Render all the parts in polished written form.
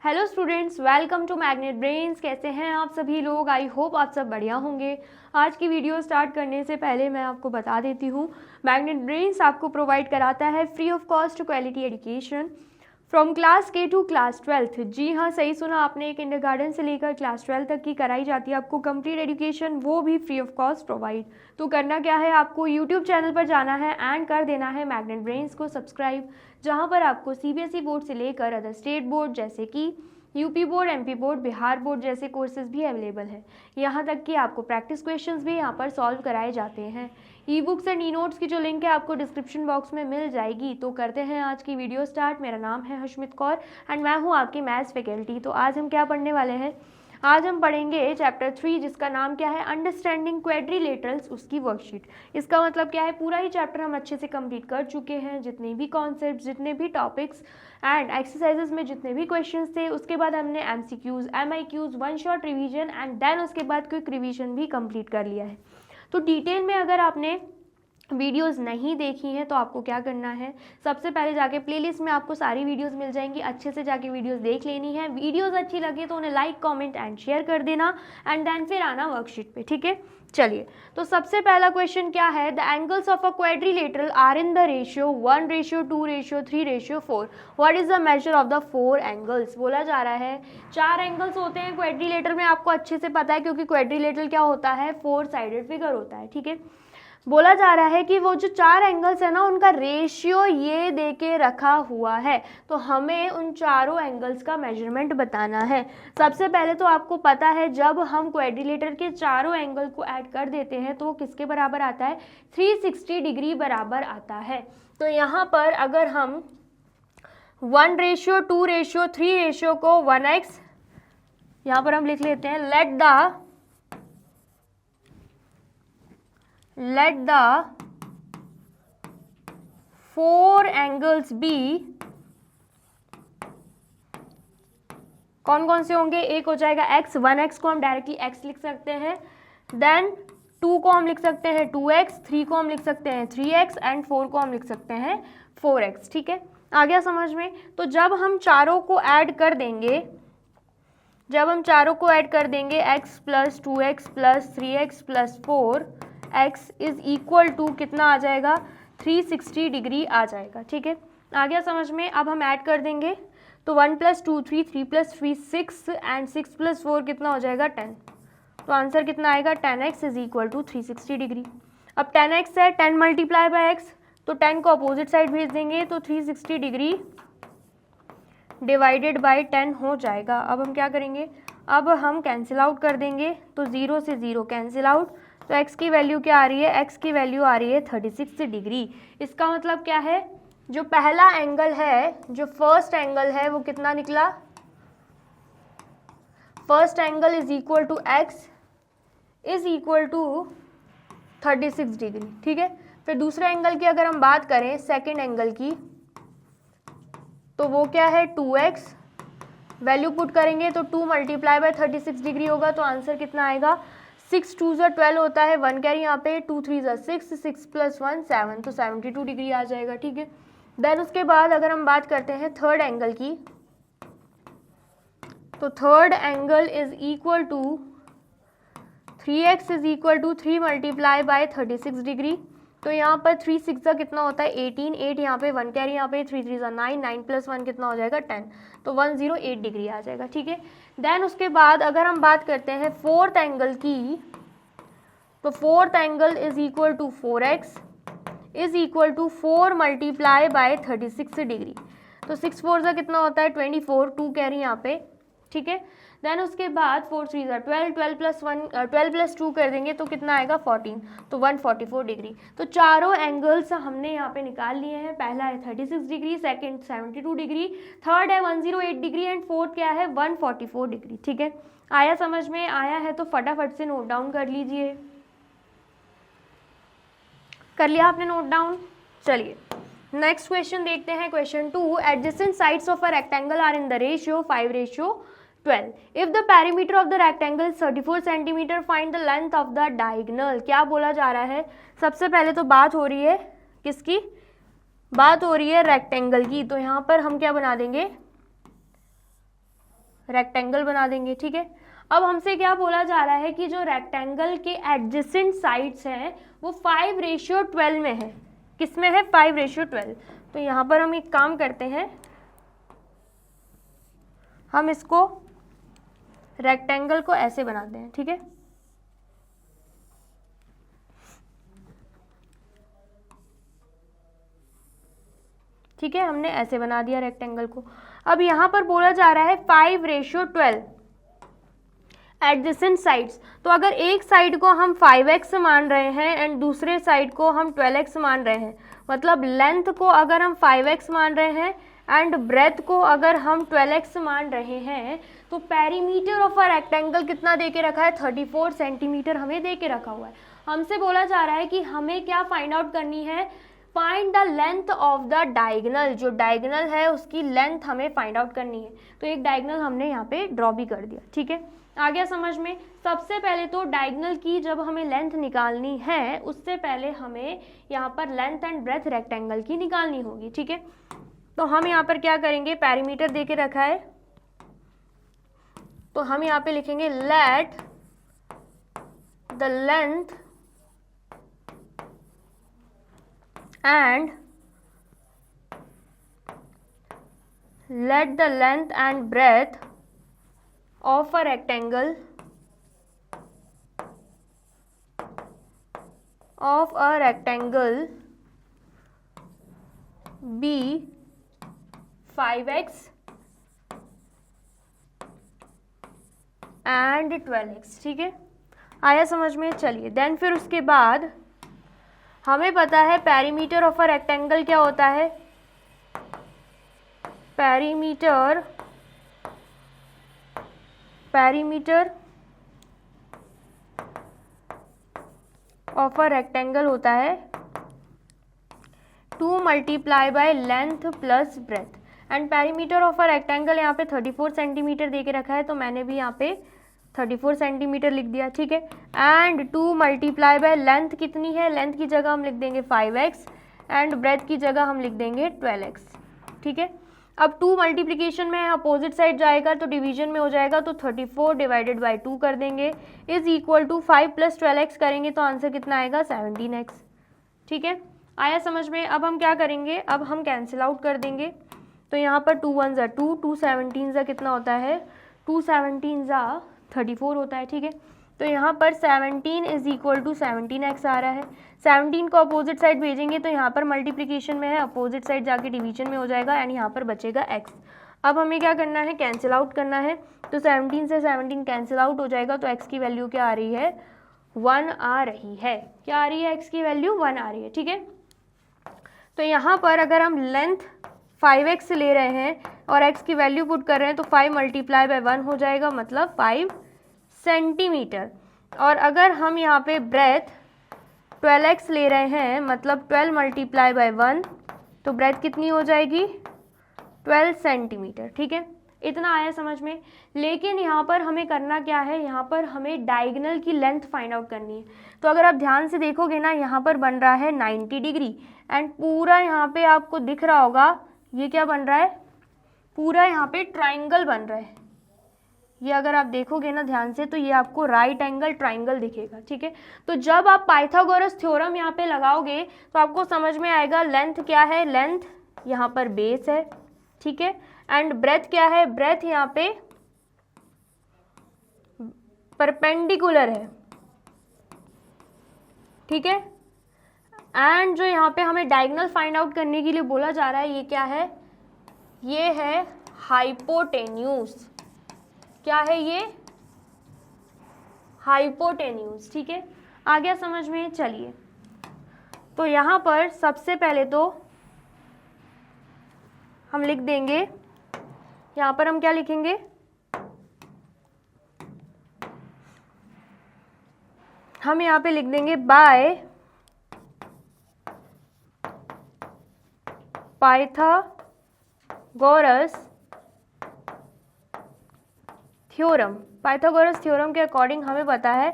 Hello students, welcome to magnet brains. कैसे हैं आप सभी लोग? आई होप आप सब बढ़िया होंगे। आज की वीडियो स्टार्ट करने से पहले मैं आपको बता देती हूँ, मैग्नेट ब्रेन्स आपको प्रोवाइड कराता है free of cost quality education from class के टू क्लास 12th। जी हाँ, सही सुना आपने, किंडरगार्टन से लेकर क्लास 12 तक की कराई जाती है आपको कंप्लीट एजुकेशन, वो भी फ्री ऑफ कॉस्ट प्रोवाइड। तो करना क्या है, आपको यूट्यूब चैनल पर जाना है एंड कर देना है मैग्नेट ब्रेन्स को सब्सक्राइब, जहाँ पर आपको सीबीएसई बोर्ड से लेकर अदर स्टेट बोर्ड जैसे कि UP board, MP board, Bihar board जैसे कोर्सेज भी अवेलेबल है। यहाँ तक कि आपको प्रैक्टिस क्वेश्चंस भी यहाँ पर सॉल्व कराए जाते हैं। E books and e notes की जो लिंक है आपको डिस्क्रिप्शन बॉक्स में मिल जाएगी। तो करते हैं आज की वीडियो स्टार्ट। मेरा नाम है हशमित कौर एंड मैं हूँ आपकी मैथ्स फैकल्टी। तो आज हम क्या पढ़ने वाले हैं? आज हम पढ़ेंगे चैप्टर 3, जिसका नाम क्या है, अंडरस्टैंडिंग क्वाड्रिलेटरल्स, उसकी वर्कशीट। इसका मतलब क्या है, पूरा ही चैप्टर हम अच्छे से कंप्लीट कर चुके हैं। जितने भी कॉन्सेप्ट, जितने भी टॉपिक्स एंड एक्सरसाइजेस में जितने भी क्वेश्चंस थे, उसके बाद हमने MCQs, MIQs, one shot revision and then उसके बाद क्विक रिवीजन भी कंप्लीट कर लिया है। तो डिटेल में अगर आपने वीडियोस नहीं देखी हैं तो आपको क्या करना है, सबसे पहले जाके प्लेलिस्ट में आपको सारी वीडियोस मिल जाएंगी, अच्छे से जाके वीडियोस देख लेनी है। वीडियोस अच्छी लगे तो उन्हें लाइक, कमेंट एंड शेयर कर देना एंड देन फिर आना वर्कशीट पे, ठीक है। चलिए, तो सबसे पहला क्वेश्चन क्या है, the angles of a quadrilateral are in the ratio 1:2:3:4। What is the measure of the 4 angles? बोला जा रहा है 4 एंगल्स होते हैं क्वाड्रिलेटरल में, आपको अच्छे से पता है क्योंकि क्वाड्रिलेटरल क्या होता है, 4 साइडेड फिगर होता है, ठीक है। बोला जा रहा है कि वो जो 4 एंगल्स है ना, उनका रेशियो ये दे के रखा हुआ है, तो हमें उन चारों एंगल्स का मेजरमेंट बताना है। सबसे पहले तो आपको पता है, जब हम क्वाड्रिलेटर के चारों एंगल को ऐड कर देते हैं तो वो किसके बराबर आता है, 360 डिग्री बराबर आता है। तो यहाँ पर अगर हम 1:2:3 को 1x यहाँ पर हम लिख लेते हैं, let the 4 angles be, कौन कौन से होंगे, एक हो जाएगा x, 1x को हम डायरेक्टली x लिख सकते हैं, देन 2 को हम लिख सकते हैं 2x, 3 को हम लिख सकते हैं 3x एंड 4 को हम लिख सकते हैं 4x, ठीक है। आ गया समझ में? तो जब हम चारों को ऐड कर देंगे, x plus 2x plus 3x plus 4x is equal to कितना आ जाएगा, 360 डिग्री आ जाएगा, ठीक है। आ गया समझ में? अब हम ऐड कर देंगे तो 1 + 2 3, 3 + 3 6 एंड 6 + 4 कितना हो जाएगा, 10। तो आंसर कितना आएगा, 10x is equal to 360 degree. अब 10x है, 10 मल्टीप्लाई बाय x, तो 10 को अपोजिट साइड भेज देंगे तो 360 डिग्री डिवाइडेड बाय 10 हो जाएगा। अब हम क्या करेंगे, अब हम कैंसिल आउट कर देंगे, तो 0 से 0 कैंसिल आउट, तो x की वैल्यू क्या आ रही है, x की वैल्यू आ रही है 36 डिग्री। इसका मतलब क्या है, जो पहला एंगल है, जो फर्स्ट एंगल है, वो कितना निकला, first angle is equal to x is equal to 36 degree, ठीक है। फिर दूसरे एंगल की अगर हम बात करें, सेकेंड एंगल की, तो वो क्या है, 2x, वैल्यू पुट करेंगे तो 2 मल्टीप्लाई बाय 36 डिग्री होगा, तो आंसर कितना आएगा, 6 2 12 होता है, 1 कैरी यहाँ पे, 2 3 6, 6 + 1 7, तो 72 डिग्री आ जाएगा, ठीक है। देन उसके बाद अगर हम बात करते हैं थर्ड एंगल की, तो third angle is equal to 3x is equal to 3 multiply by 36 degree, तो यहाँ पर 3 6 कितना होता है, 18, 8 यहाँ पे, 1 कैरी यहाँ पे, 3 3 9, 9 + 1 कितना हो जाएगा, 10, तो 108 डिग्री आ जाएगा, ठीक है। देन उसके बाद अगर हम बात करते हैं फोर्थ एंगल की, तो fourth angle is equal to 4x is equal to 4 multiply by 36 degree, तो 6 4 कितना होता है, 24, 2 कैरी यहाँ पे, ठीक है। देन उसके बाद 4 3 12, 12 + 2 कर देंगे तो कितना आएगा, 14, तो 144 डिग्री। तो चारों एंगल्स हमने यहाँ पे निकाल लिए हैं। पहला है 36 डिग्री, सेकेंड 72 डिग्री, थर्ड है 108 डिग्री एंड फोर्थ क्या है, 144 डिग्री, ठीक है। आया समझ में? आया है तो फटाफट से नोट डाउन कर लीजिए। कर लिया आपने नोट डाउन? चलिए नेक्स्ट क्वेश्चन देखते हैं, question 2, adjacent sides of a rectangle are in the ratio 5:12। If the perimeter of the rectangle is 34 centimetre, find the length of the diagonal. क्या बोला जा रहा है, सबसे पहले तो बात हो रही है किसकी, बात हो रही है रेक्टेंगल की, तो यहाँ पर हम क्या बना देंगे, रेक्टेंगल बना देंगे, ठीक है। अब हमसे क्या बोला जा रहा है कि जो रेक्टेंगल के एडजेसेंट साइड्स हैं वो 5:12 में है। किस में है? 5:12। तो यहाँ पर हम एक काम करते हैं, हम इसको रेक्टेंगल को ऐसे बनाते हैं, ठीक है। ठीक है, हमने ऐसे बना दिया रेक्टेंगल को। अब यहाँ पर बोला जा रहा है 5:12 एडजेसेंट साइड्स। तो अगर एक साइड को हम 5x मान रहे हैं एंड दूसरे साइड को हम 12x मान रहे हैं, मतलब लेंथ को अगर हम 5x मान रहे हैं एंड ब्रेथ को अगर हम 12x मान रहे हैं, तो पेरीमीटर ऑफ अ रेक्टेंगल कितना दे के रखा है? 34 सेंटीमीटर हमें दे के रखा हुआ है। हमसे बोला जा रहा है कि हमें क्या फाइंड आउट करनी है? Find the length of the diagonal. जो डायगोनल है उसकी लेंथ हमें फाइंड आउट करनी है। तो एक डायगोनल हमने यहाँ पे ड्रॉ भी कर दिया, ठीक है। आ गया समझ में? सबसे पहले तो डायगोनल की जब हमें लेंथ निकालनी है उससे पहले हमें यहाँ पर लेंथ एंड ब्रेथ रेक्टेंगल की निकालनी होगी, ठीक है। तो हम यहाँ पर क्या करेंगे? पेरीमीटर दे के रखा है, तो हम यहाँ पे लिखेंगे let the length and breadth of a rectangle be 5x and 12x, ठीक है। आया समझ में? चलिए देन फिर उसके बाद हमें पता है पेरीमीटर ऑफ अ रेक्टेंगल क्या होता है? पेरीमीटर ऑफ अ रेक्टेंगल होता है 2 multiply by length plus breadth. And perimeter of a rectangle यहाँ पे 34 सेंटीमीटर दे के रखा है, तो मैंने भी यहाँ पे 34 सेंटीमीटर लिख दिया, ठीक है। एंड 2 मल्टीप्लाई बाय लेंथ कितनी है? लेंथ की जगह हम लिख देंगे 5x एंड ब्रेथ की जगह हम लिख देंगे 12x, ठीक है। अब 2 मल्टीप्लिकेशन में अपोजिट साइड जाएगा तो डिवीजन में हो जाएगा, तो 34 डिवाइडेड बाय 2 कर देंगे इज इक्वल टू 5 + 12x करेंगे तो आंसर कितना आएगा? 17x, ठीक है। आया समझ में? अब हम क्या करेंगे? अब हम कैंसिल आउट कर देंगे। तो यहाँ पर 2 1 ज़ा 2, 2 17 ज़ा कितना होता है? 2 17 ज़ा 34 होता है, ठीक है। तो यहाँ पर 17 इज इक्वल टू 17x आ रहा है। 17 को अपोजिट साइड भेजेंगे तो यहाँ पर मल्टीप्लिकेशन में है, अपोजिट साइड जाके डिवीजन में हो जाएगा एंड यहाँ पर बचेगा x। अब हमें क्या करना है? कैंसिल आउट करना है। तो 17 से 17 कैंसिल आउट हो जाएगा, तो x की वैल्यू क्या आ रही है? 1 आ रही है। क्या आ रही है? x की वैल्यू 1 आ रही है, ठीक है। तो यहाँ पर अगर हम लेंथ 5x ले रहे हैं और x की वैल्यू पुट कर रहे हैं तो 5 मल्टीप्लाई बाय 1 हो जाएगा, मतलब 5 सेंटीमीटर। और अगर हम यहाँ पे ब्रेथ 12x ले रहे हैं, मतलब 12 मल्टीप्लाई बाय 1, तो ब्रेथ कितनी हो जाएगी? 12 सेंटीमीटर, ठीक है। इतना आया समझ में? लेकिन यहाँ पर हमें करना क्या है? यहाँ पर हमें डायगोनल की लेंथ फाइंड आउट करनी है। तो अगर आप ध्यान से देखोगे ना, यहाँ पर बन रहा है 90 डिग्री एंड पूरा यहाँ पे आपको दिख रहा होगा ये क्या बन रहा है? पूरा यहाँ पे ट्राइंगल बन रहा है। ये अगर आप देखोगे ना ध्यान से तो ये आपको राइट एंगल ट्राइंगल दिखेगा, ठीक है। तो जब आप पाइथागोरस थ्योरम यहाँ पे लगाओगे तो आपको समझ में आएगा लेंथ क्या है? लेंथ यहाँ पर बेस है, ठीक है। एंड ब्रेथ क्या है? ब्रेथ यहाँ पे परपेंडिकुलर है, ठीक है। एंड जो यहाँ पे हमें डायगोनल फाइंड आउट करने के लिए बोला जा रहा है, ये क्या है? ये है हाइपोटेन्यूज। क्या है ये? हाइपोटेन्यूज, ठीक है। आ गया समझ में? चलिए तो यहाँ पर सबसे पहले तो हम लिख देंगे, यहाँ पर हम क्या लिखेंगे? हम यहाँ पे लिख देंगे by Pythagoras theorem. Pythagoras theorem के अकॉर्डिंग हमें पता है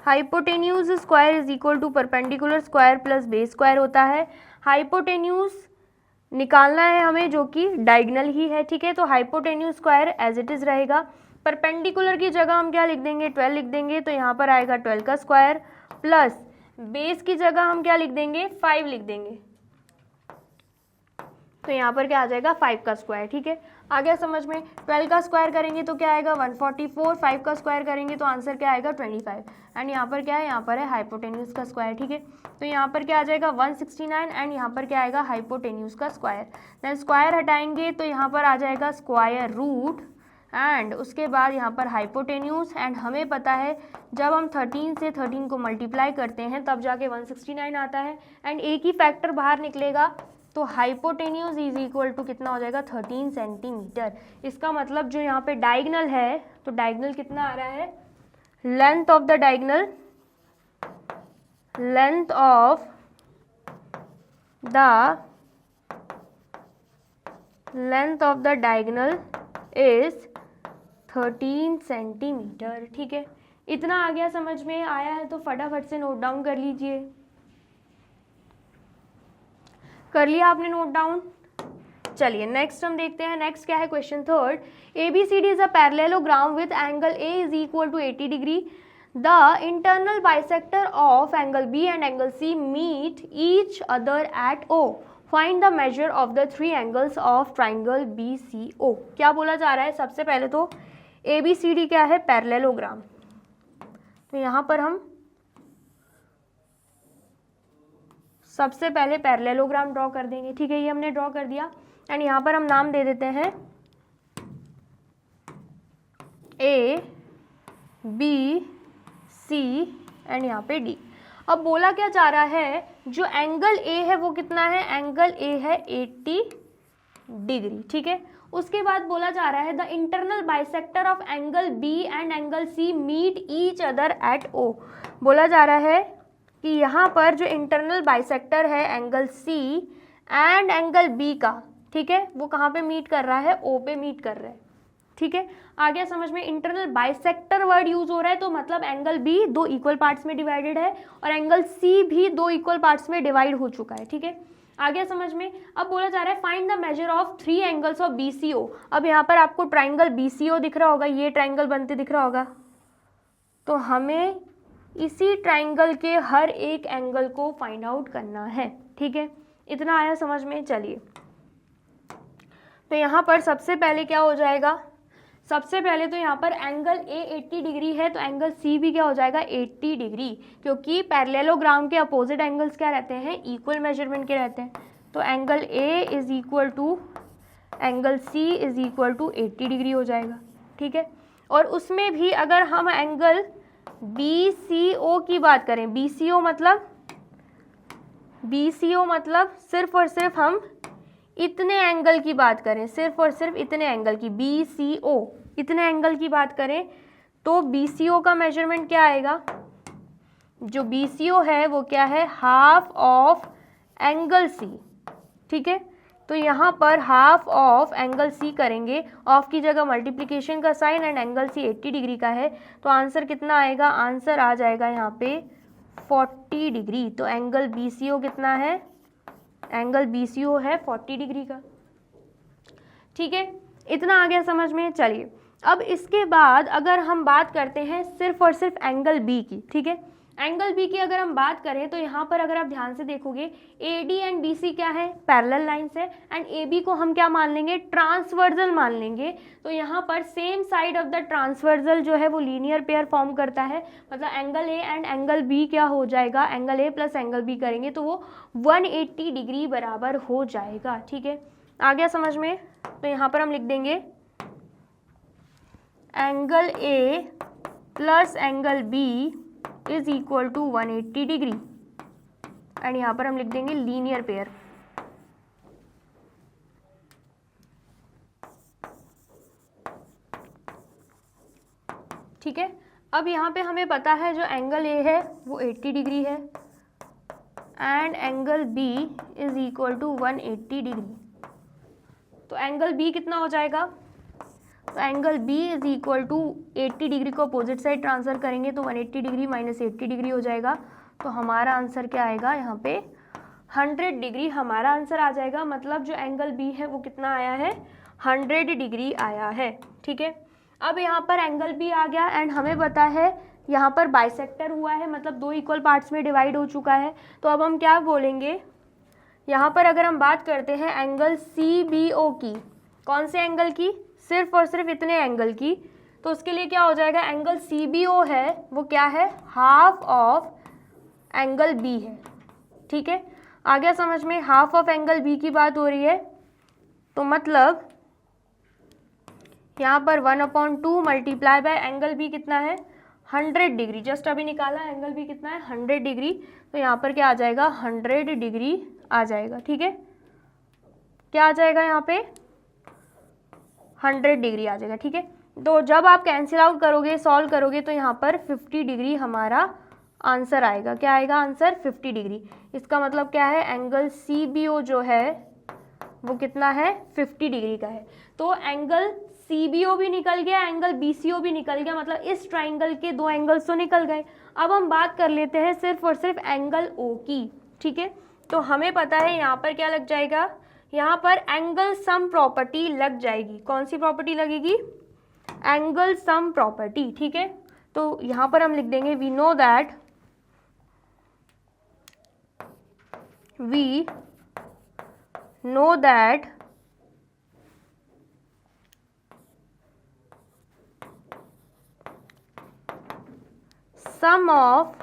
hypotenuse square is equal to perpendicular square plus base square होता है। हाइपोटेन्यूज निकालना है हमें, जो कि डायगोनल ही है, ठीक है। तो hypotenuse square as it is रहेगा। परपेंडिकुलर की जगह हम क्या लिख देंगे, 12 लिख देंगे, तो यहाँ पर आएगा 12 का स्क्वायर, प्लस बेस की जगह हम क्या लिख देंगे, 5 लिख देंगे, तो यहाँ पर क्या आ जाएगा, 5 का स्क्वायर, ठीक है। आ गया समझ में। 12 का स्क्वायर करेंगे तो क्या आएगा 144, 5 का स्क्वायर करेंगे तो आंसर क्या आएगा 25, एंड यहाँ पर क्या है, यहाँ पर है हाइपोटेन्यूज का स्क्वायर, ठीक है। तो यहाँ पर क्या आ जाएगा 169, एंड यहाँ पर क्या आएगा हाइपोटेन्यूज का स्क्वायर। देन स्क्वायर हटाएंगे तो यहाँ पर आ जाएगा स्क्वायर रूट, एंड उसके बाद यहाँ पर हाइपोटेन्यूज, एंड हमें पता है जब हम 13 से 13 को मल्टीप्लाई करते हैं तब जाके 169 आता है, एंड एक ही फैक्टर बाहर निकलेगा, तो हाइपोटेन्यूज इज इक्वल टू कितना हो जाएगा 13 सेंटीमीटर। इसका मतलब जो यहाँ पे डायगोनल है, तो डायगोनल कितना आ रहा है, length of the diagonal, length of the diagonal is 13 centimetre, ठीक है। इतना आ गया, समझ में आया है तो फटाफट से नोट डाउन कर लीजिए। कर लिया आपने नोट डाउन? चलिए नेक्स्ट हम देखते हैं। नेक्स्ट क्या है, question third, ABCD is a parallelogram with angle A is equal to 80 degree. The internal bisector of angle B and angle C meet each other at O। Find the measure of the 3 angles of triangle BCO। क्या बोला जा रहा है, सबसे पहले तो ABCD क्या है, पैरेललोग्राम। तो यहाँ पर हम सबसे पहले पैरेललोग्राम ड्रॉ कर देंगे, ठीक है। ये हमने ड्रॉ कर दिया, एंड यहाँ पर हम नाम दे देते हैं A, B, C एंड यहाँ पे D। अब बोला क्या जा रहा है, जो एंगल A है वो कितना है, एंगल A है 80 डिग्री, ठीक है। उसके बाद बोला जा रहा है the internal bisector of angle B and angle C meet each other at O। बोला जा रहा है कि यहाँ पर जो इंटरनल बाइसेक्टर है angle C and angle B का, ठीक है, वो कहाँ पे मीट कर रहा है, O पे मीट कर रहा है, ठीक है। आ गया समझ में। इंटरनल बाइसेक्टर वर्ड यूज हो रहा है तो मतलब एंगल B 2 इक्वल पार्ट्स में डिवाइडेड है और एंगल C भी 2 इक्वल पार्ट्स में डिवाइड हो चुका है, ठीक है। आ गया समझ में। अब बोला जा रहा है find the measure of 3 angles of BCO। अब यहाँ पर आपको ट्राइंगल BCO दिख रहा होगा, ये ट्राइंगल बनते दिख रहा होगा, तो हमें इसी ट्राइंगल के हर एक एंगल को फाइंड आउट करना है, ठीक है। इतना आया समझ में। चलिए तो यहाँ पर सबसे पहले क्या हो जाएगा, सबसे पहले तो यहाँ पर एंगल A 80 डिग्री है तो एंगल C भी क्या हो जाएगा 80 डिग्री, क्योंकि पैरेललोग्राम के अपोजिट एंगल्स क्या रहते हैं, इक्वल मेजरमेंट के रहते हैं। तो angle A is equal to angle C is equal to 80 degree हो जाएगा, ठीक है। और उसमें भी अगर हम एंगल BCO की बात करें, BCO मतलब सिर्फ और सिर्फ हम इतने एंगल की बात करें, सिर्फ और सिर्फ इतने एंगल की, BCO इतने एंगल की बात करें, तो BCO का मेजरमेंट क्या आएगा, जो BCO है वो क्या है, हाफ ऑफ एंगल C, ठीक है। तो यहाँ पर हाफ ऑफ एंगल C करेंगे, ऑफ की जगह मल्टीप्लिकेशन का sign, and angle C 80 degree का है, तो आंसर कितना आएगा, आंसर आ जाएगा यहाँ पे 40 डिग्री। तो एंगल BCO कितना है, एंगल BCO है 40 डिग्री का, ठीक है। इतना आ गया समझ में। चलिए अब इसके बाद अगर हम बात करते हैं सिर्फ और सिर्फ एंगल B की, ठीक है। एंगल B की अगर हम बात करें तो यहाँ पर अगर आप ध्यान से देखोगे AD एंड BC क्या है, पैरेलल लाइंस है, एंड AB को हम क्या मान लेंगे, ट्रांसवर्जल मान लेंगे। तो यहाँ पर same side of the transversal जो है वो लीनियर पेयर फॉर्म करता है, मतलब angle A and angle B क्या हो जाएगा, angle A plus angle B करेंगे तो वो 180 डिग्री बराबर हो जाएगा, ठीक है। आ गया समझ में। तो यहाँ पर हम लिख देंगे angle A plus angle B is equal to 180 degree, and यहाँ पर हम लिख देंगे लीनियर पेयर। ठीक है। अब यहाँ पे हमें पता है जो एंगल A है वो 80 डिग्री है and angle B is equal to 180 degree. तो एंगल B कितना हो जाएगा, तो angle B is equal to 80 degree को अपोजिट साइड ट्रांसफर करेंगे तो 180 डिग्री माइनस 80 डिग्री हो जाएगा। तो हमारा आंसर क्या आएगा यहाँ पे 100 डिग्री हमारा आंसर आ जाएगा। मतलब जो एंगल बी है वो कितना आया है, 100 डिग्री आया है। ठीक है, अब यहाँ पर एंगल बी आ गया एंड हमें पता है यहाँ पर बाइसेक्टर हुआ है, मतलब दो इक्वल पार्ट्स में डिवाइड हो चुका है। तो अब हम क्या बोलेंगे, यहाँ पर अगर हम बात करते हैं एंगल सी बी ओ की, कौन से एंगल की, सिर्फ और सिर्फ इतने एंगल की, तो उसके लिए क्या हो जाएगा, एंगल सी बी ओ है वो क्या है, हाफ ऑफ एंगल बी है। ठीक है, आ गया समझ में, हाफ ऑफ एंगल बी की बात हो रही है। तो मतलब यहाँ पर 1/2 मल्टीप्लाई बाय एंगल बी कितना है, 100 डिग्री। जस्ट अभी निकाला, एंगल बी कितना है, 100 डिग्री। तो यहाँ पर क्या आ जाएगा, 100 डिग्री आ जाएगा। ठीक है, क्या आ जाएगा यहाँ पे, 100 डिग्री आ जाएगा। ठीक है, तो जब आप कैंसिल आउट करोगे, सॉल्व करोगे, तो यहाँ पर 50 डिग्री हमारा आंसर आएगा। क्या आएगा आंसर, 50 डिग्री। इसका मतलब क्या है, एंगल सी बी ओ जो है वो कितना है, 50 डिग्री का है। तो एंगल सी बी ओ भी निकल गया, एंगल बी सी ओ भी निकल गया, मतलब इस ट्राइंगल के दो एंगल्स तो निकल गए। अब हम बात कर लेते हैं सिर्फ और सिर्फ एंगल ओ की। ठीक है, तो हमें पता है यहाँ पर क्या लग जाएगा, यहाँ पर एंगल सम प्रॉपर्टी लग जाएगी। कौन सी प्रॉपर्टी लगेगी, एंगल सम प्रॉपर्टी। ठीक है, तो यहाँ पर हम लिख देंगे we know that sum of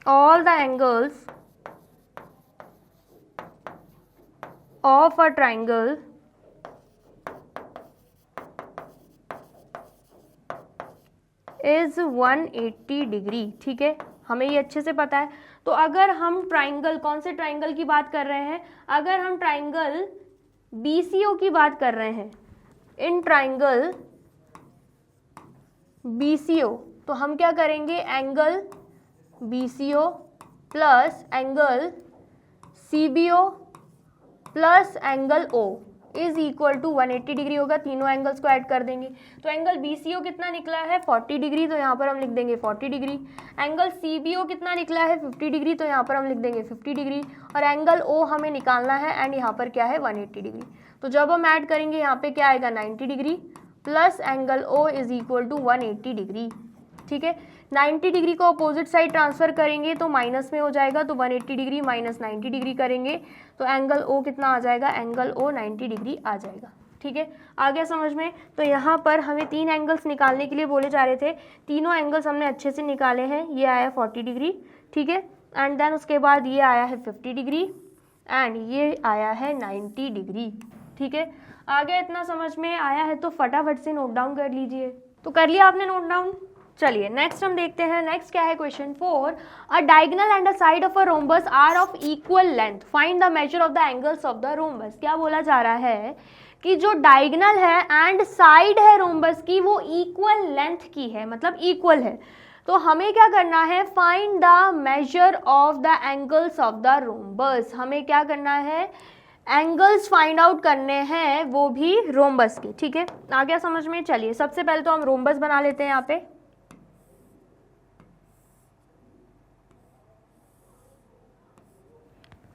all the angles of a triangle is 180 degree. ठीक है, हमें ये अच्छे से पता है। तो अगर हम ट्राइंगल, कौन से ट्राइंगल की बात कर रहे हैं, अगर हम ट्राइंगल BCO की बात कर रहे हैं, इन ट्राइंगल BCO, तो हम क्या करेंगे, angle BCO plus angle CBO plus angle O is equal to 180 degree होगा। तीनों एंगल्स को ऐड कर देंगे तो एंगल BCO कितना निकला है, 40 डिग्री, तो यहाँ पर हम लिख देंगे 40 डिग्री। एंगल CBO कितना निकला है, 50 डिग्री, तो यहाँ पर हम लिख देंगे 50 डिग्री। और एंगल O हमें निकालना है एंड यहाँ पर क्या है, 180 डिग्री। तो जब हम ऐड करेंगे यहाँ पे क्या आएगा, 90 degree plus angle O is equal to 180 degree. ठीक है, 90 डिग्री को अपोजिट साइड ट्रांसफर करेंगे तो माइनस में हो जाएगा, तो 180 डिग्री माइनस 90 डिग्री करेंगे तो एंगल O कितना आ जाएगा, एंगल O 90 डिग्री आ जाएगा। ठीक है, आ गया समझ में। तो यहाँ पर हमें 3 एंगल्स निकालने के लिए बोले जा रहे थे, तीनों एंगल्स हमने अच्छे से निकाले हैं। ये आया 40 डिग्री, ठीक है, एंड देन उसके बाद ये आया है 50 डिग्री एंड ये आया है 90 डिग्री। ठीक है, आ गया, इतना समझ में आया है तो फटाफट से नोट डाउन कर लीजिए। तो कर लिया आपने नोट डाउन। चलिए नेक्स्ट हम देखते हैं। नेक्स्ट क्या है, question 4, a diagonal and a side of a rhombus are of equal length, find the measure of the angles of the rhombus. क्या बोला जा रहा है कि जो डायगोनल है एंड साइड है रोम्बस की वो इक्वल लेंथ की है, मतलब इक्वल है। तो हमें क्या करना है, find the measure of the angles of the rhombus. हमें क्या करना है, एंगल्स फाइंड आउट करने हैं, वो भी रोम्बस की। ठीक है, आ गया समझ में। चलिए सबसे पहले तो हम रोम्बस बना लेते हैं यहाँ पे।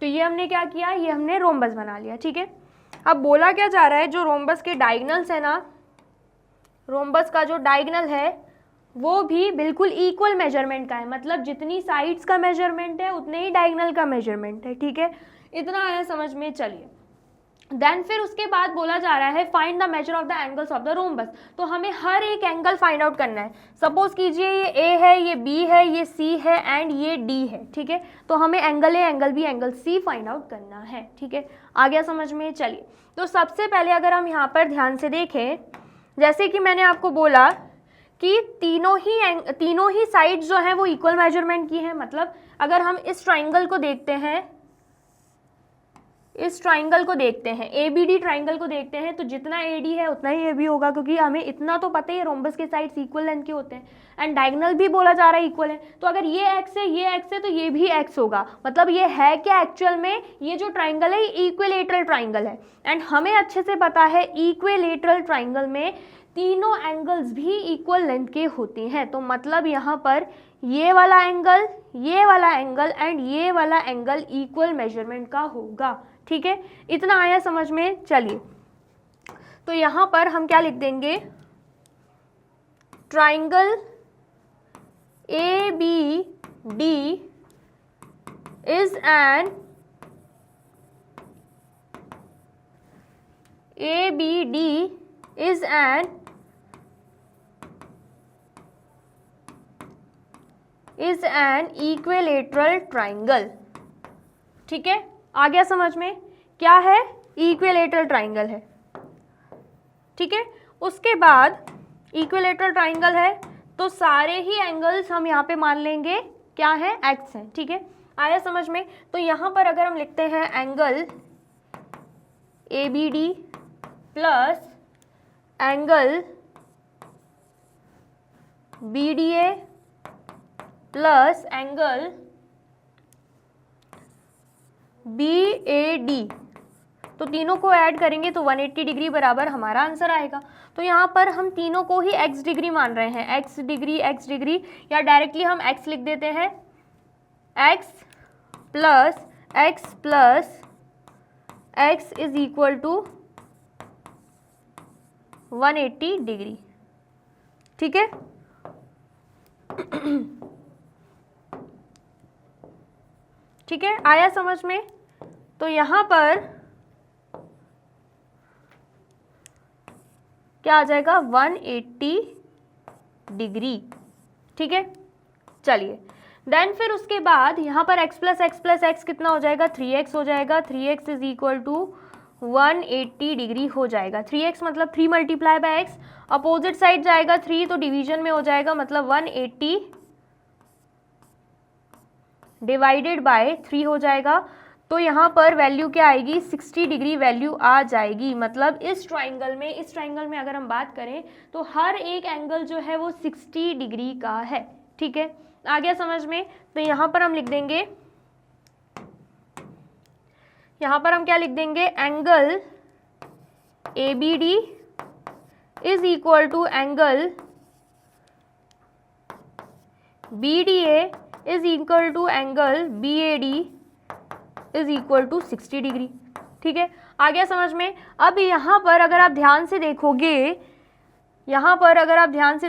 तो ये हमने क्या किया, ये हमने रोम्बस बना लिया। ठीक है, अब बोला क्या जा रहा है, जो रोम्बस के डायगोनल्स है ना, रोम्बस का जो डायगोनल है वो भी बिल्कुल इक्वल मेजरमेंट का है, मतलब जितनी साइड्स का मेजरमेंट है उतने ही डायगोनल का मेजरमेंट है। ठीक है, इतना आया समझ में। चलिए देन फिर उसके बाद बोला जा रहा है find the measure of the angles of the rhombus. तो हमें हर एक एंगल फाइंड आउट करना है। सपोज कीजिए ये A है, ये B है, ये C है एंड ये D है। ठीक है, तो हमें angle A, angle B, angle C find out करना है। ठीक है, आ गया समझ में। चलिए तो सबसे पहले अगर हम यहाँ पर ध्यान से देखें, जैसे कि मैंने आपको बोला कि तीनों ही साइड्स जो हैं वो इक्वल मेजरमेंट की हैं। मतलब अगर हम इस ट्राइंगल को देखते हैं, इस ट्राइंगल को देखते हैं, ABD ट्राइंगल को देखते हैं, तो जितना AD है उतना ही AB होगा, क्योंकि हमें इतना तो पता ही है रोम्बस के साइड्स इक्वल लेंथ के होते हैं एंड डायगोनल भी बोला जा रहा है इक्वल है। तो अगर ये x है, ये x है, तो ये भी x होगा। मतलब ये है क्या एक्चुअल में, ये जो ट्राइंगल है इक्विलेटरल ट्राइंगल है एंड हमें अच्छे से पता है इक्विलेटरल ट्राइंगल में तीनों एंगल्स भी इक्वल लेंथ के होते हैं। तो मतलब यहाँ पर ये वाला एंगल, ये वाला एंगल एंड ये वाला एंगल इक्वल मेजरमेंट का होगा। ठीक है, इतना आया समझ में। चलिए, तो यहाँ पर हम क्या लिख देंगे, triangle ABD is an equilateral triangle. ठीक है, आ गया समझ में, क्या है, इक्विलेटरल ट्राइंगल है। ठीक है, उसके बाद इक्विलेटरल ट्राइंगल है तो सारे ही एंगल्स हम यहाँ पे मान लेंगे क्या है, एक्स हैं। ठीक है, आया समझ में। तो यहाँ पर अगर हम लिखते हैं angle ABD plus angle BDA plus angle BAD, तो तीनों को ऐड करेंगे तो 180 डिग्री बराबर हमारा आंसर आएगा। तो यहाँ पर हम तीनों को ही x डिग्री मान रहे हैं, x डिग्री, या डायरेक्टली हम x लिख देते हैं, x plus x is equal to 180 degree. ठीक है, ठीक है, आया समझ में। तो यहाँ पर क्या आ जाएगा, 180 डिग्री। ठीक है, चलिए देन फिर उसके बाद यहाँ पर x प्लस एक्स कितना हो जाएगा, 3x हो जाएगा। 3x is equal to 180 degree हो जाएगा। 3x मतलब 3 multiply bye x, opposite side जाएगा 3 तो डिवीजन में हो जाएगा, मतलब 180 डिवाइडेड बाय 3 हो जाएगा। तो यहाँ पर वैल्यू क्या आएगी, 60 डिग्री वैल्यू आ जाएगी। मतलब इस ट्राइंगल में अगर हम बात करें तो हर एक एंगल जो है वो 60 डिग्री का है। ठीक है, आ गया समझ में। तो यहाँ पर हम लिख देंगे, यहाँ पर हम क्या लिख देंगे, angle ABD is equal to angle BDA is equal to angle BAD is equal to 60 degree. ठीक है, आ गया समझ में। अब यहाँ पर अगर आप ध्यान से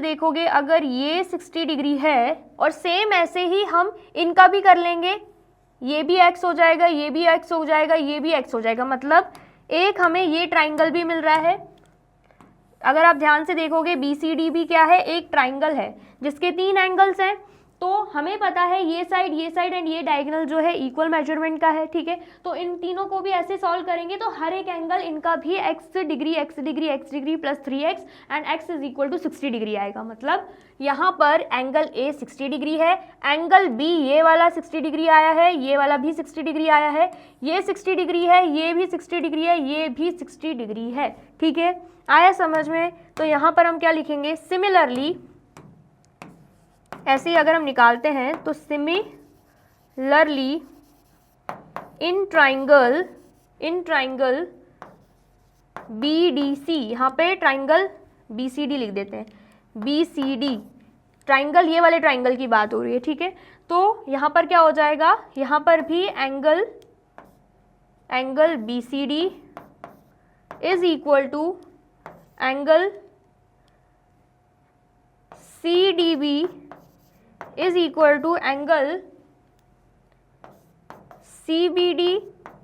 देखोगे, अगर ये 60 डिग्री है और सेम ऐसे ही हम इनका भी कर लेंगे, ये भी x हो जाएगा, ये भी x हो जाएगा, ये भी x हो जाएगा। मतलब एक हमें ये ट्राइंगल भी मिल रहा है। अगर आप ध्यान से देखोगे BCD भी क्या है, एक ट्राइंगल है जिसके 3 एंगल्स हैं। तो हमें पता है ये साइड एंड ये डायगोनल जो है इक्वल मेजरमेंट का है। ठीक है, तो इन तीनों को भी ऐसे सॉल्व करेंगे तो हर एक एंगल इनका भी x degree plus 3x and x is equal to 60 degree आएगा। मतलब यहाँ पर एंगल A 60 डिग्री है, एंगल B ये वाला 60 डिग्री आया है, ये वाला भी 60 डिग्री आया है, ये 60 डिग्री है, ये भी 60 डिग्री है, ये भी 60 डिग्री है। ठीक है, आया समझ में। तो यहाँ पर हम क्या लिखेंगे, सिमिलरली, ऐसे ही अगर हम निकालते हैं तो सिमिलरली इन ट्राइंगल BDC, यहाँ पे ट्राइंगल BCD लिख देते हैं, BCD ट्राइंगल, ये वाले ट्राइंगल की बात हो रही है। ठीक है, तो यहाँ पर क्या हो जाएगा, यहाँ पर भी angle BCD is equal to angle CDB is equal to angle CBD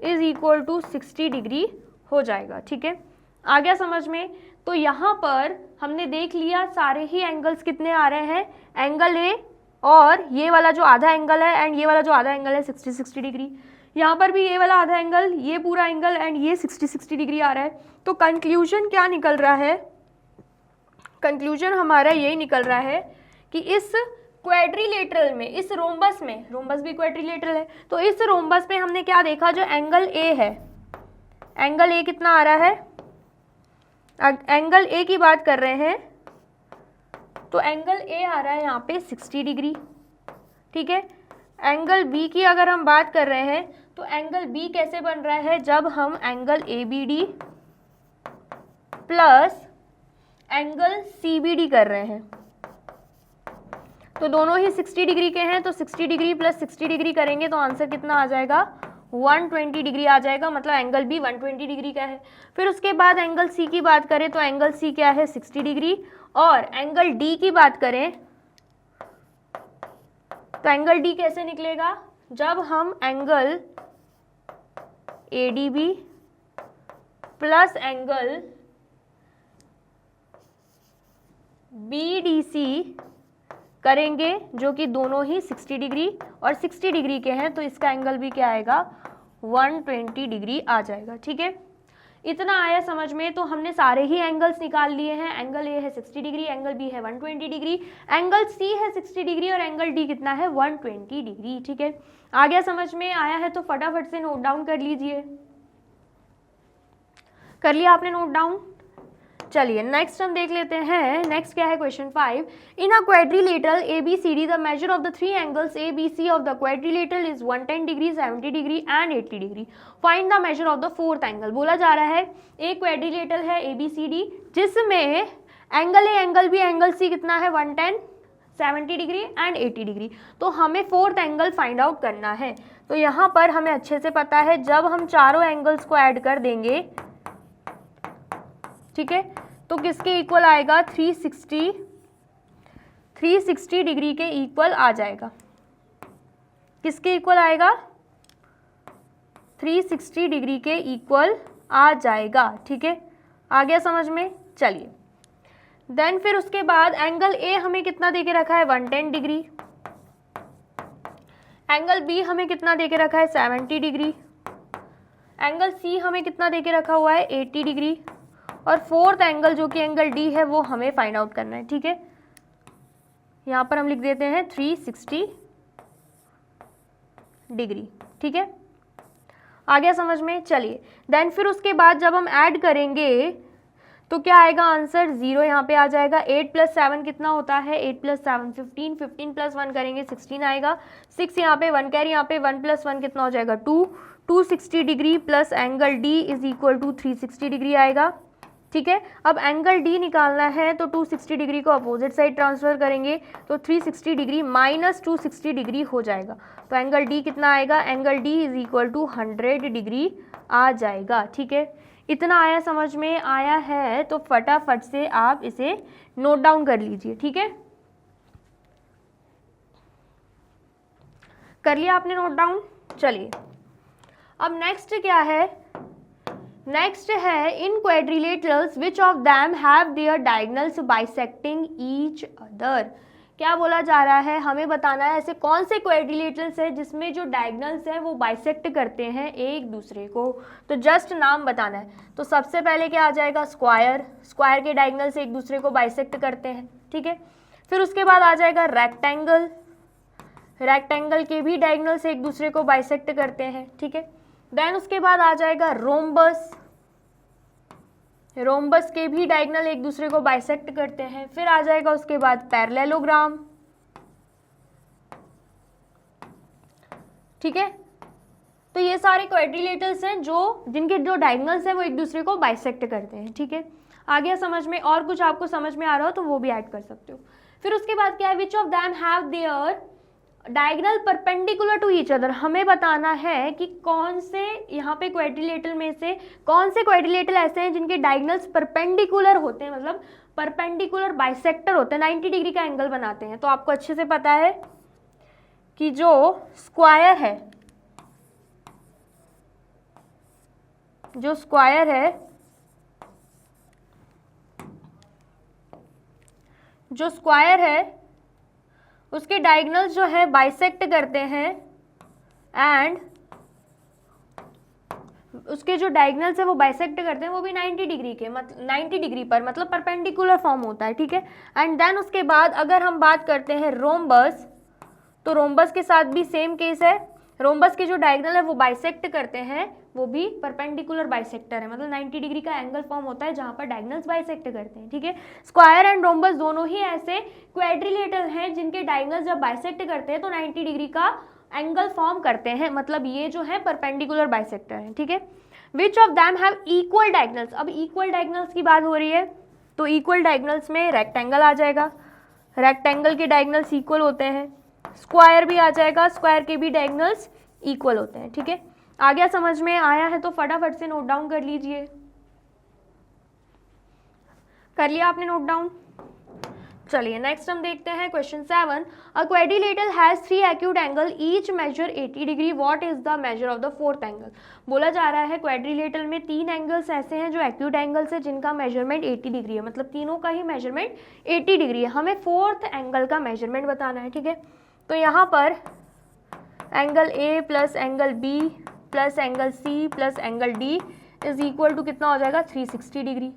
is equal to 60 degree हो जाएगा। ठीक है, आ गया समझ में। तो यहाँ पर हमने देख लिया सारे ही एंगल्स कितने आ रहे हैं, एंगल A और ये वाला जो आधा एंगल है एंड ये वाला जो आधा एंगल है 60 डिग्री। यहाँ पर भी ये वाला आधा एंगल, ये पूरा एंगल एंड ये 60 डिग्री आ रहा है। तो कंक्लूजन क्या निकल रहा है, कंक्लूजन हमारा यही निकल रहा है कि इस क्वाड्रिलेटरल में, इस रोम्बस में, रोम्बस भी क्वाड्रिलेटरल है, तो इस रोम्बस में हमने क्या देखा, जो एंगल A है, एंगल A कितना आ रहा है, एंगल A की बात कर रहे हैं तो एंगल A आ रहा है यहाँ पे 60 डिग्री। ठीक है, एंगल B की अगर हम बात कर रहे हैं तो एंगल B कैसे बन रहा है, जब हम angle ABD plus angle CBD कर रहे हैं, तो दोनों ही 60 डिग्री के हैं, तो 60 डिग्री प्लस 60 डिग्री करेंगे तो आंसर कितना आ जाएगा, 120 डिग्री आ जाएगा, मतलब एंगल भी 120 डिग्री का है। फिर उसके बाद एंगल C की बात करें तो एंगल C क्या है, 60 डिग्री, और एंगल D की बात करें तो एंगल D कैसे निकलेगा, जब हम angle ADB plus angle BDC करेंगे, जो कि दोनों ही 60 डिग्री और 60 डिग्री के हैं, तो इसका एंगल भी क्या आएगा, 120 डिग्री आ जाएगा। ठीक है, इतना आया समझ में। तो हमने सारे ही एंगल्स निकाल लिए हैं। एंगल A है 60 डिग्री, एंगल B है 120 डिग्री, एंगल C है 60 डिग्री और एंगल D कितना है, 120 डिग्री। ठीक है, आ गया समझ में, आया है तो फटाफट से नोट डाउन कर लीजिए। कर लिया आपने नोट डाउन? चलिए नेक्स्ट हम देख लेते हैं। नेक्स्ट क्या है, question 5। In a quadrilateral ABCD the measure of the three angles ABC of the quadrilateral is 110 degree, 70 degree and 80 degree. Find the measure of the fourth angle. बोला जा रहा है एक क्वाड्रिलेटरल है ABCD जिसमें angle A angle B angle C कितना है, 110, 70 degree and 80 degree. तो हमें फोर्थ एंगल फाइंड आउट करना है। तो यहाँ पर हमें अच्छे से पता है, जब हम चारों एंगल्स को ऐड कर देंगे, ठीक है, तो किसके इक्वल आएगा, 360 डिग्री के इक्वल आ जाएगा। किसके इक्वल आएगा, 360 डिग्री के इक्वल आ जाएगा। ठीक है, आ गया समझ में। चलिए देन फिर उसके बाद एंगल A हमें कितना देके रखा है, 110 डिग्री। एंगल B हमें कितना देके रखा है, 70 डिग्री। एंगल C हमें कितना देके रखा हुआ है, 80 डिग्री। और फोर्थ एंगल जो कि एंगल D है वो हमें फाइंड आउट करना है। ठीक है, यहाँ पर हम लिख देते हैं 360 डिग्री। ठीक है, आ गया समझ में। चलिए देन फिर उसके बाद जब हम ऐड करेंगे तो क्या आएगा आंसर, 0 यहाँ पे आ जाएगा। 8 + 7 कितना होता है, 8 + 7 15, 15 + 1 करेंगे 16 आएगा। 6 यहाँ पे 1 कैरी, यहाँ पे 1 + 1 कितना हो जाएगा, 2। 260 degree plus angle D is equal to 360 degree आएगा। ठीक है, अब एंगल D निकालना है तो 260 डिग्री को अपोजिट साइड ट्रांसफर करेंगे तो 360 डिग्री माइनस 260 डिग्री हो जाएगा। तो एंगल D कितना आएगा, angle D is equal to 100 degree आ जाएगा। ठीक है, इतना आया समझ में। आया है तो फटाफट से आप इसे नोट डाउन कर लीजिए। ठीक है, कर लिया आपने नोट डाउन। चलिए अब नेक्स्ट क्या है, नेक्स्ट है in quadrilaterals which of them have their diagonals bisecting each other. क्या बोला जा रहा है, हमें बताना है ऐसे कौन से क्वाड्रिलेटरल्स है जिसमें जो डायगोनल्स है वो बाइसेक्ट करते हैं एक दूसरे को। तो जस्ट नाम बताना है। तो सबसे पहले क्या आ जाएगा, स्क्वायर। स्क्वायर के डायगोनल्स एक दूसरे को बाइसेक्ट करते हैं। ठीक है, फिर उसके बाद आ जाएगा रेक्टेंगल। रेक्टेंगल के भी डायगोनल्स एक दूसरे को बाइसेक्ट करते हैं। ठीक है, देन उसके बाद आ जाएगा रोम्बस। रोम्बस के भी डायगोनल एक दूसरे को बाइसेक्ट करते हैं। फिर आ जाएगा उसके बाद पैरेललोग्राम। ठीक है, तो ये सारे क्वाड्रिलेटरल्स हैं जिनके जो डायगोनल्स हैं वो एक दूसरे को बाइसेक्ट करते हैं। ठीक है, आ गया समझ में। और कुछ आपको समझ में आ रहा हो तो वो भी ऐड कर सकते हो। फिर उसके बाद क्या है, which of them have their diagonal perpendicular to each other. हमें बताना है कि कौन से यहाँ पे क्वाड्रिलेटरल में से कौन से क्वाड्रिलेटरल ऐसे हैं जिनके डायगोनल्स परपेंडिकुलर होते हैं, मतलब परपेंडिकुलर बाइसेक्टर होते हैं, 90 डिग्री का एंगल बनाते हैं। तो आपको अच्छे से पता है कि जो स्क्वायर है, जो स्क्वायर है उसके डायगोनल्स जो है बाइसेक्ट करते हैं एंड उसके जो डायगोनल्स है वो बाइसेक्ट करते हैं, वो भी 90 डिग्री के, मतलब 90 डिग्री पर, मतलब परपेंडिकुलर फॉर्म होता है। ठीक है, एंड देन उसके बाद अगर हम बात करते हैं रोम्बस, तो रोम्बस के साथ भी सेम केस है। रोम्बस के जो डायगोनल है वो बाइसेक्ट करते हैं, वो भी परपेंडिकुलर बाइसेक्टर है, मतलब 90 डिग्री का एंगल फॉर्म होता है जहां पर डायगोनल्स बाइसेक्ट करते हैं। ठीक है, स्क्वायर एंड रोम्बस दोनों ही ऐसे क्वाड्रिलेटरल हैं जिनके डायगोनल्स जब बाइसेक्ट करते हैं तो 90 डिग्री का एंगल फॉर्म करते हैं, मतलब ये जो है परपेंडिकुलर बाइसेक्टर है। ठीक है, which of them have equal diagonals. अब इक्वल डायगोनल्स की बात हो रही है तो इक्वल डायगोनल्स में रेक्टेंगल आ जाएगा, रेक्टेंगल के डायगोनल्स इक्वल होते हैं, स्क्वायर भी आ जाएगा, स्क्वायर के भी डायगोनल्स इक्वल होते हैं। ठीक है, आ गया समझ में? आया है तो फटाफट से नोट डाउन कर लीजिए। कर लिया आपने नोट डाउन? चलिए नेक्स्ट हम देखते हैं question 7। A quadrilateral has 3 acute angle each measure 80 degree, what is the measure of the fourth angle. बोला जा रहा है क्वाड्रिलेटरल में 3 एंगल्स ऐसे हैं जो एक्यूट एंगल्स है जिनका मेजरमेंट 80 डिग्री है, मतलब तीनों का ही मेजरमेंट 80 डिग्री है। हमें फोर्थ एंगल का मेजरमेंट बताना है। ठीक है, तो यहाँ पर angle A plus angle B plus angle C plus angle D is equal to कितना हो जाएगा 360 डिग्री।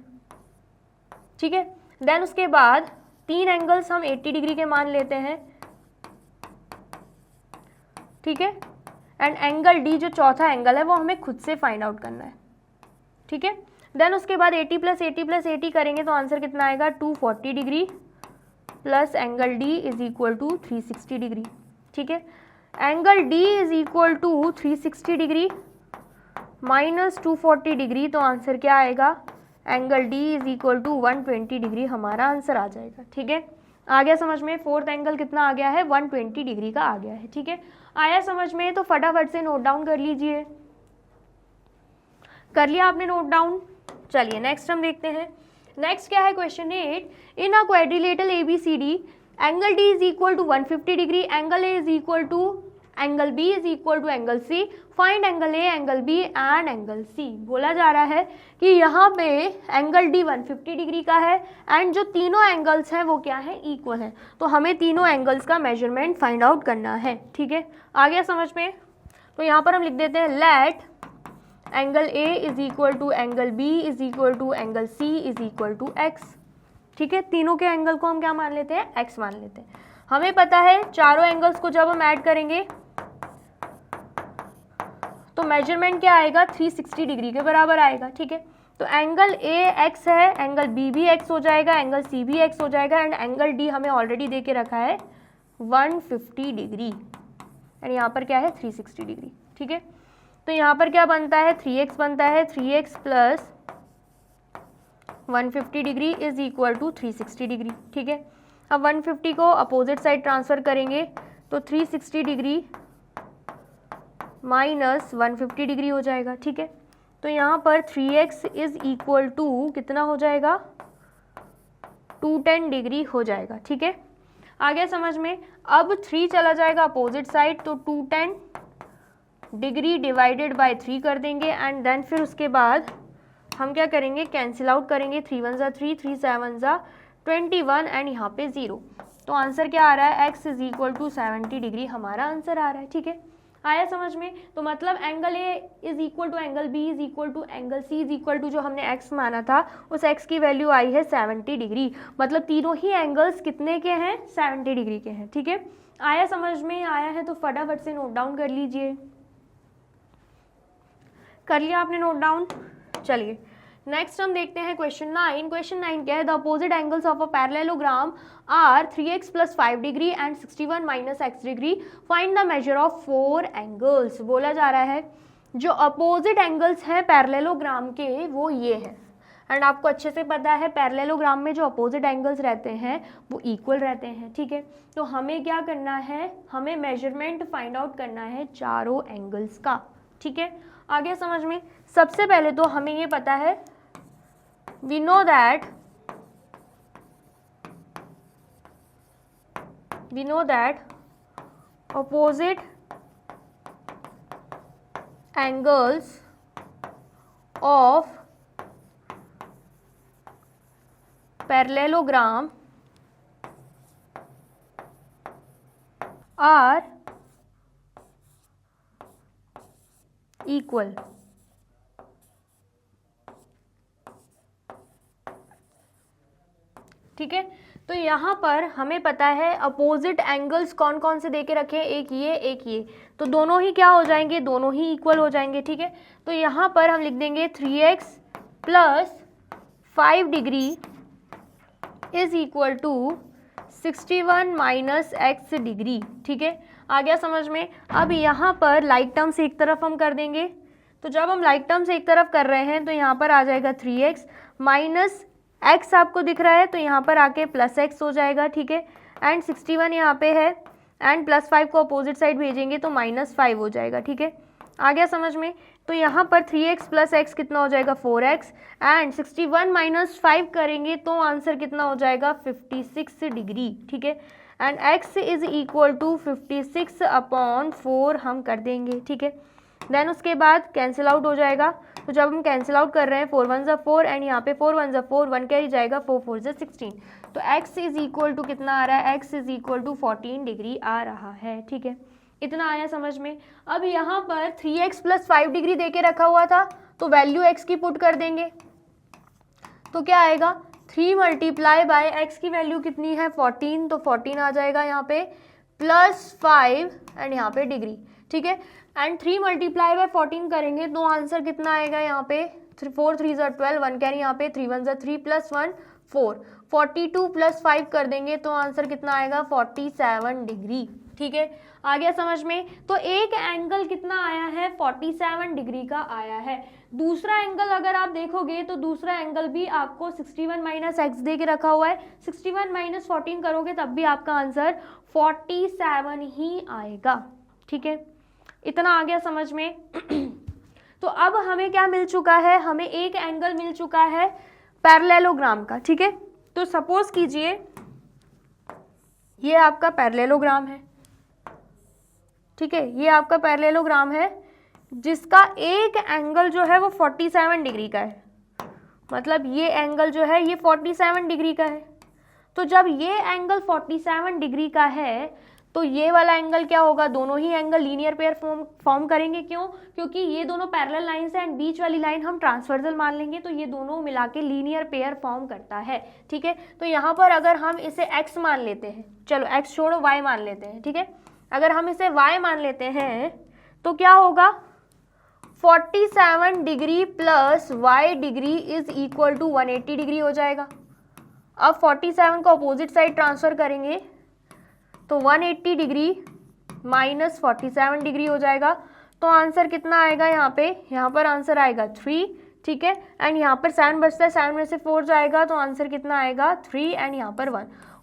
ठीक है, देन उसके बाद 3 एंगल्स हम 80 डिग्री के मान लेते हैं। ठीक है, एंड एंगल डी जो चौथा एंगल है वो हमें खुद से फाइंड आउट करना है। ठीक है, देन उसके बाद 80 प्लस 80 प्लस 80 करेंगे तो आंसर कितना आएगा 240 degree plus angle D is equal to 360 degree. ठीक है, angle D is equal to 360 degree minus 240 degree, तो आंसर क्या आएगा, angle D is equal to 120 degree हमारा आंसर आ जाएगा। ठीक है, आ गया समझ में? फोर्थ एंगल कितना आ गया है 120 डिग्री का आ गया है। ठीक है, आया समझ में? तो फटाफट से नोट डाउन कर लीजिए। कर लिया आपने नोट डाउन? चलिए नेक्स्ट हम देखते हैं। नेक्स्ट क्या है question 8। In a quadrilateral ABCD angle D is equal to 150 degree, angle A is equal to angle B is equal to angle C, find angle A angle B and angle C. बोला जा रहा है कि यहाँ पे angle D 150 degree का है and जो तीनों एंगल्स हैं वो क्या है, इक्वल है, तो हमें तीनों एंगल्स का मेजरमेंट फाइंड आउट करना है। ठीक है, आ गया समझ में? तो यहाँ पर हम लिख देते हैं let angle A is equal to angle B is equal to angle C is equal to x. ठीक है, तीनों के एंगल को हम क्या मान लेते हैं, एक्स मान लेते हैं। हमें पता है चारों एंगल्स को जब हम ऐड करेंगे तो मेजरमेंट क्या आएगा 360 डिग्री के बराबर आएगा। ठीक है, तो एंगल ए एक्स है, एंगल बी भी एक्स हो जाएगा, एंगल सी भी एक्स हो जाएगा एंड एंगल डी हमें ऑलरेडी दे के रखा है 150 डिग्री एंड यहाँ पर क्या है 360 डिग्री। ठीक है, तो यहाँ पर क्या बनता है 3x बनता है, 3x plus 150 degree is equal to 360 degree. ठीक है, अब 150 को अपोजिट साइड ट्रांसफर करेंगे तो 360 डिग्री माइनस 150 डिग्री हो जाएगा। ठीक है, तो यहाँ पर 3x इज इक्वल टू कितना हो जाएगा 210 डिग्री हो जाएगा। ठीक है, आ गया समझ में? अब 3 चला जाएगा अपोजिट साइड तो 210 डिग्री डिवाइडेड बाय 3 कर देंगे एंड देन फिर उसके बाद हम क्या करेंगे, कैंसिल आउट करेंगे, 3 1 जा 3, 3 7 जा 21 एंड यहाँ पे 0, तो आंसर क्या आ रहा है x is equal to 70 degree हमारा आंसर आ रहा है। ठीक है, आया समझ में? तो मतलब angle A is equal to angle B is equal to angle C is equal to जो हमने x माना था उस x की वैल्यू आई है 70 डिग्री, मतलब तीनों ही एंगल्स कितने के हैं 70 डिग्री के हैं। ठीक है, आया समझ में? आया है तो फटाफट से नोट डाउन कर लीजिए। कर लिया आपने नोट डाउन? चलिए नेक्स्ट हम देखते हैं क्वेश्चन 9। क्वेश्चन 9 क्या है, the opposite angles of a parallelogram are 3x plus 5 degree and 61 minus x degree, find the measure of 4 angles. बोला जा रहा है जो अपोजिट एंगल्स हैं पैरेललोग्राम के वो ये हैं एंड आपको अच्छे से पता है पैरेललोग्राम में जो अपोजिट एंगल्स रहते हैं वो इक्वल रहते हैं। ठीक है, तो हमें क्या करना है, हमें मेजरमेंट फाइंड आउट करना है चारों एंगल्स का। ठीक है, आ गया समझ में? सबसे पहले तो हमें ये पता है we know that opposite angles of parallelogram are equal। ठीक है, तो यहाँ पर हमें पता है अपोजिट एंगल्स कौन कौन से दे के रखे हैं, एक ये, तो दोनों ही क्या हो जाएंगे, दोनों ही इक्वल हो जाएंगे। ठीक है, तो यहाँ पर हम लिख देंगे 3x plus 5 degree is equal to 61 minus x degree. ठीक है, आ गया समझ में? अब यहाँ पर लाइक टर्म्स एक तरफ हम कर देंगे, तो जब हम लाइक टर्म्स एक तरफ कर रहे हैं तो यहाँ पर आ जाएगा 3x माइनस x आपको दिख रहा है तो यहाँ पर आके प्लस x हो जाएगा, ठीक है, एंड 61 यहाँ पे है एंड +5 को अपोजिट साइड भेजेंगे तो -5 हो जाएगा, ठीक है, आ गया समझ में। तो यहाँ पर 3x + x कितना हो जाएगा 4x एंड 61 - 5 करेंगे तो आंसर कितना हो जाएगा 56 डिग्री, ठीक है, and x is equal to 56/4 हम कर देंगे, ठीक है। देन उसके बाद कैंसिल आउट हो जाएगा, तो जब हम कैंसिल आउट कर रहे हैं 4 1 = 4 एंड यहाँ पे 4 1 = 4, 1 कैरी जाएगा, 4 4 = 16, तो x इज इक्वल टू कितना आ रहा है, x is equal to 14 degree आ रहा है, ठीक है, इतना आया समझ में। अब यहाँ पर 3x + 5 डिग्री दे के रखा हुआ था तो वैल्यू x की पुट कर देंगे, तो क्या आएगा 3 × x की वैल्यू कितनी है 14, तो 14 आ जाएगा यहाँ पे +5 एंड यहाँ पे डिग्री, ठीक है, एंड 3 × 14 करेंगे तो आंसर कितना आएगा यहाँ पे 4 3 = 12, 1 कैरी यहाँ पे 3 1 = 3 + 1 4, 42 + 5 कर देंगे तो आंसर कितना आएगा 47 डिग्री, ठीक है, आ गया समझ में। तो एक एंगल कितना आया है 47 डिग्री का आया है। दूसरा एंगल अगर आप देखोगे तो दूसरा एंगल भी आपको 61 - x दे के रखा हुआ है, 61 - 14 करोगे तब भी आपका आंसर 47 ही आएगा, ठीक है, इतना आ गया समझ में। तो अब हमें क्या मिल चुका है, हमें एक एंगल मिल चुका है पैरेललोग्राम का, ठीक है। तो सपोज कीजिए ये आपका पैरेललोग्राम है, ठीक है, ये आपका पैरेललोग्राम है जिसका एक एंगल जो है वो 47 डिग्री का है, मतलब ये एंगल जो है ये 47 डिग्री का है। तो जब ये एंगल 47 डिग्री का है तो ये वाला एंगल क्या होगा, दोनों ही एंगल लीनियर पेयर फॉर्म करेंगे, क्यों, क्योंकि ये दोनों पैरेलल लाइंस है एंड बीच वाली लाइन हम ट्रांसवर्सल मान लेंगे, तो ये दोनों मिला के लीनियर पेयर फॉर्म करता है, ठीक है। तो यहाँ पर अगर हम इसे x मान लेते हैं, चलो x छोड़ो y मान लेते हैं, ठीक है, अगर हम इसे y मान लेते हैं तो क्या होगा 47 degree plus y degree is equal to 180 degree हो जाएगा। अब 47 को अपोजिट साइड ट्रांसफर करेंगे तो 180 डिग्री माइनस 47 डिग्री हो जाएगा, तो आंसर कितना आएगा यहाँ पर आंसर आएगा 3, ठीक है, एंड यहाँ पर 7 बचता है, 7 में से 4 जाएगा तो आंसर कितना आएगा 3 एंड यहाँ पर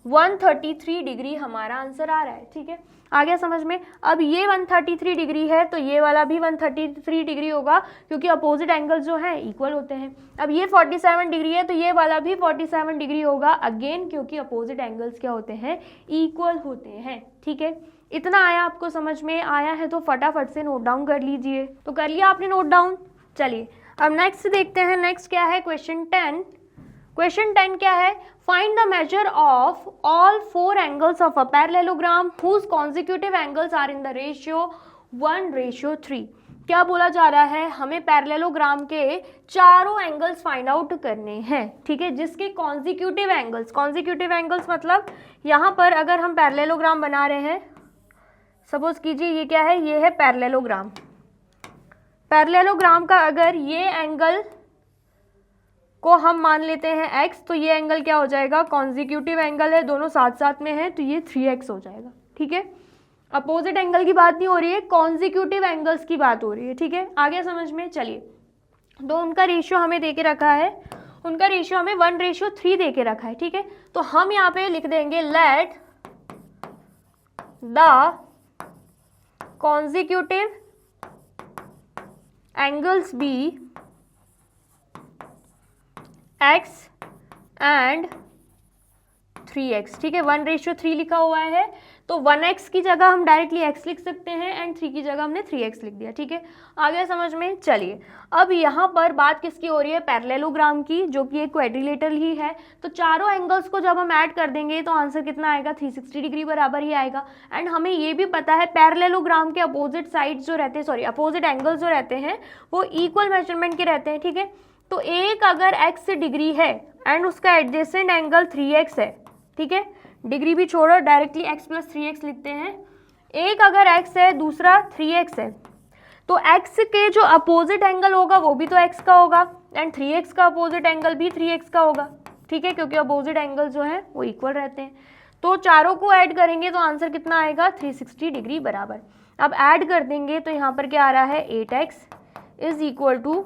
133 डिग्री हमारा आंसर आ रहा है, ठीक है, आ गया समझ में। अब ये 133 डिग्री है तो ये वाला भी 133 डिग्री होगा क्योंकि अपोजिट एंगल्स जो हैं इक्वल होते हैं। अब ये 47 डिग्री है तो ये वाला भी 47 डिग्री होगा अगेन, क्योंकि अपोजिट एंगल्स क्या होते हैं इक्वल होते हैं, ठीक है, इतना आया आपको समझ में आया है तो फटाफट से नोट डाउन कर लीजिए। तो कर लिया आपने नोट डाउन, चलिए अब नेक्स्ट देखते हैं। नेक्स्ट क्या है क्वेश्चन 10। क्वेश्चन 10 क्या है, find the measure of all 4 angles of a parallelogram whose consecutive angles are in the ratio 1:3। क्या बोला जा रहा है, हमें पैरेललोग्राम के चारों एंगल्स फाइंड आउट करने हैं, ठीक है, जिसके कॉन्जिक्यूटिव एंगल्स मतलब यहाँ पर अगर हम पैरेललोग्राम बना रहे हैं, सपोज कीजिए ये क्या है, ये है पैरेललोग्राम का अगर ये एंगल को हम मान लेते हैं x, तो ये एंगल क्या हो जाएगा कॉन्जिक्यूटिव एंगल है, दोनों साथ साथ में है तो ये 3x हो जाएगा, ठीक है। अपोजिट एंगल की बात नहीं हो रही है, कॉन्जिक्यूटिव एंगल्स की बात हो रही है, ठीक है, आगे समझ में। चलिए तो उनका रेशियो हमें दे के रखा है, उनका रेशियो हमें 1:3 दे के रखा है, ठीक है। तो हम यहाँ पे लिख देंगे let the consecutive angles be x and 3x, ठीक है, 1:3 लिखा हुआ है तो 1x की जगह हम डायरेक्टली x लिख सकते हैं एंड 3 की जगह हमने 3x लिख दिया, ठीक है, आ गया समझ में। चलिए अब यहाँ पर बात किसकी हो रही है, पैरेललोग्राम की, जो कि एक क्वाड्रिलेटरल ही है। तो चारों एंगल्स को जब हम ऐड कर देंगे तो आंसर कितना आएगा 360 डिग्री बराबर ही आएगा। एंड हमें ये भी पता है पैरेललोग्राम के अपोजिट साइड जो रहते हैं, सॉरी अपोजिट एंगल्स जो रहते हैं वो इक्वल मेजरमेंट के रहते हैं, ठीक है। तो एक अगर x डिग्री है एंड उसका एडजेसेंट एंगल 3x है, ठीक है, डिग्री भी छोड़ो डायरेक्टली x + 3x लिखते हैं। एक अगर x है दूसरा 3x है तो x के जो अपोजिट एंगल होगा वो भी तो x का होगा एंड 3x का अपोजिट एंगल भी 3x का होगा, ठीक है, क्योंकि अपोजिट एंगल जो है वो इक्वल रहते हैं। तो चारों को ऐड करेंगे तो आंसर कितना आएगा 360 डिग्री बराबर। अब ऐड कर देंगे तो यहाँ पर क्या आ रहा है 8x is equal to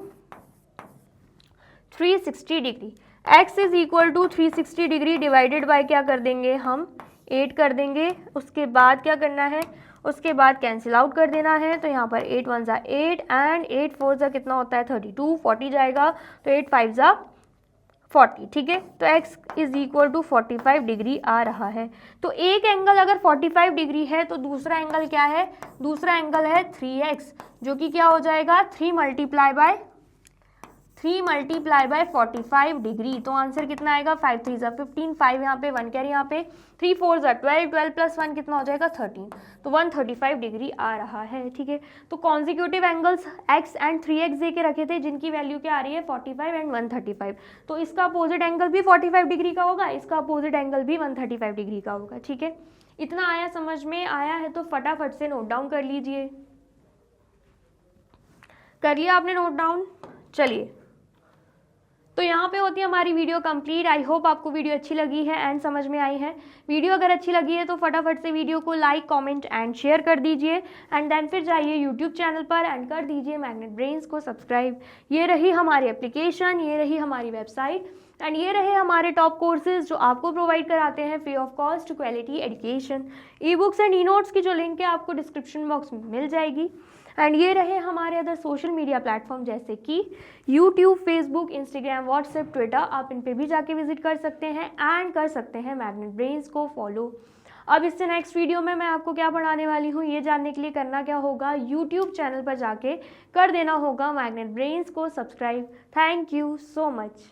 360 degree. x is equal to 360 degree divided by क्या कर देंगे हम 8 कर देंगे। उसके बाद क्या करना है, उसके बाद कैंसिल आउट कर देना है। तो यहाँ पर 8 1 ज़ा 8 एंड 8 4 ज़ा कितना होता है 32, 40 जाएगा। तो 8 5 ज़ा 40, ठीक है। तो x is equal to 45 degree आ रहा है। तो एक एंगल अगर 45 डिग्री है तो दूसरा एंगल क्या है, दूसरा एंगल है 3x, जो कि क्या हो जाएगा 3 मल्टीप्लाई बाय 45 डिग्री। तो आंसर कितना आएगा 5 3 ज़ा 15, 5 यहाँ पे 1 कैरी यहाँ पे, 3 4 ज़ा 12, 12 प्लस 1 कितना हो जाएगा 13। तो 135 डिग्री आ रहा है, ठीक है। तो consecutive angles x and 3x दे के रखे थे जिनकी वैल्यू क्या आ रही है 45 एंड 135। तो इसका अपोजिट एंगल भी 45 डिग्री का होगा, इसका अपोजिट एंगल भी 135 डिग्री का होगा, ठीक है। इतना आया, समझ में आया है तो फटाफट से नोट डाउन कर लीजिए। कर लिया आपने नोट डाउन? चलिए, तो यहाँ पे होती है हमारी वीडियो कंप्लीट। आई होप आपको वीडियो अच्छी लगी है एंड समझ में आई है। वीडियो अगर अच्छी लगी है तो फटाफट से वीडियो को लाइक कमेंट एंड शेयर कर दीजिए एंड देन फिर जाइए यूट्यूब चैनल पर एंड कर दीजिए मैग्नेट ब्रेन्स को सब्सक्राइब। ये रही हमारी एप्लीकेशन, ये रही हमारी वेबसाइट एंड ये रहे हमारे टॉप कोर्सेज जो आपको प्रोवाइड कराते हैं free of cost quality education. E books and e notes की जो लिंक है आपको डिस्क्रिप्शन बॉक्स में मिल जाएगी। एंड ये रहे हमारे अदर सोशल मीडिया प्लेटफॉर्म जैसे कि YouTube, Facebook, Instagram, WhatsApp, Twitter. आप इन पे भी जाके विजिट कर सकते हैं एंड कर सकते हैं मैग्नेट ब्रेन्स को फॉलो। अब इससे नेक्स्ट वीडियो में मैं आपको क्या पढ़ाने वाली हूँ ये जानने के लिए करना क्या होगा, यूट्यूब चैनल पर जाके कर देना होगा मैग्नेट ब्रेन्स को subscribe. Thank you so much.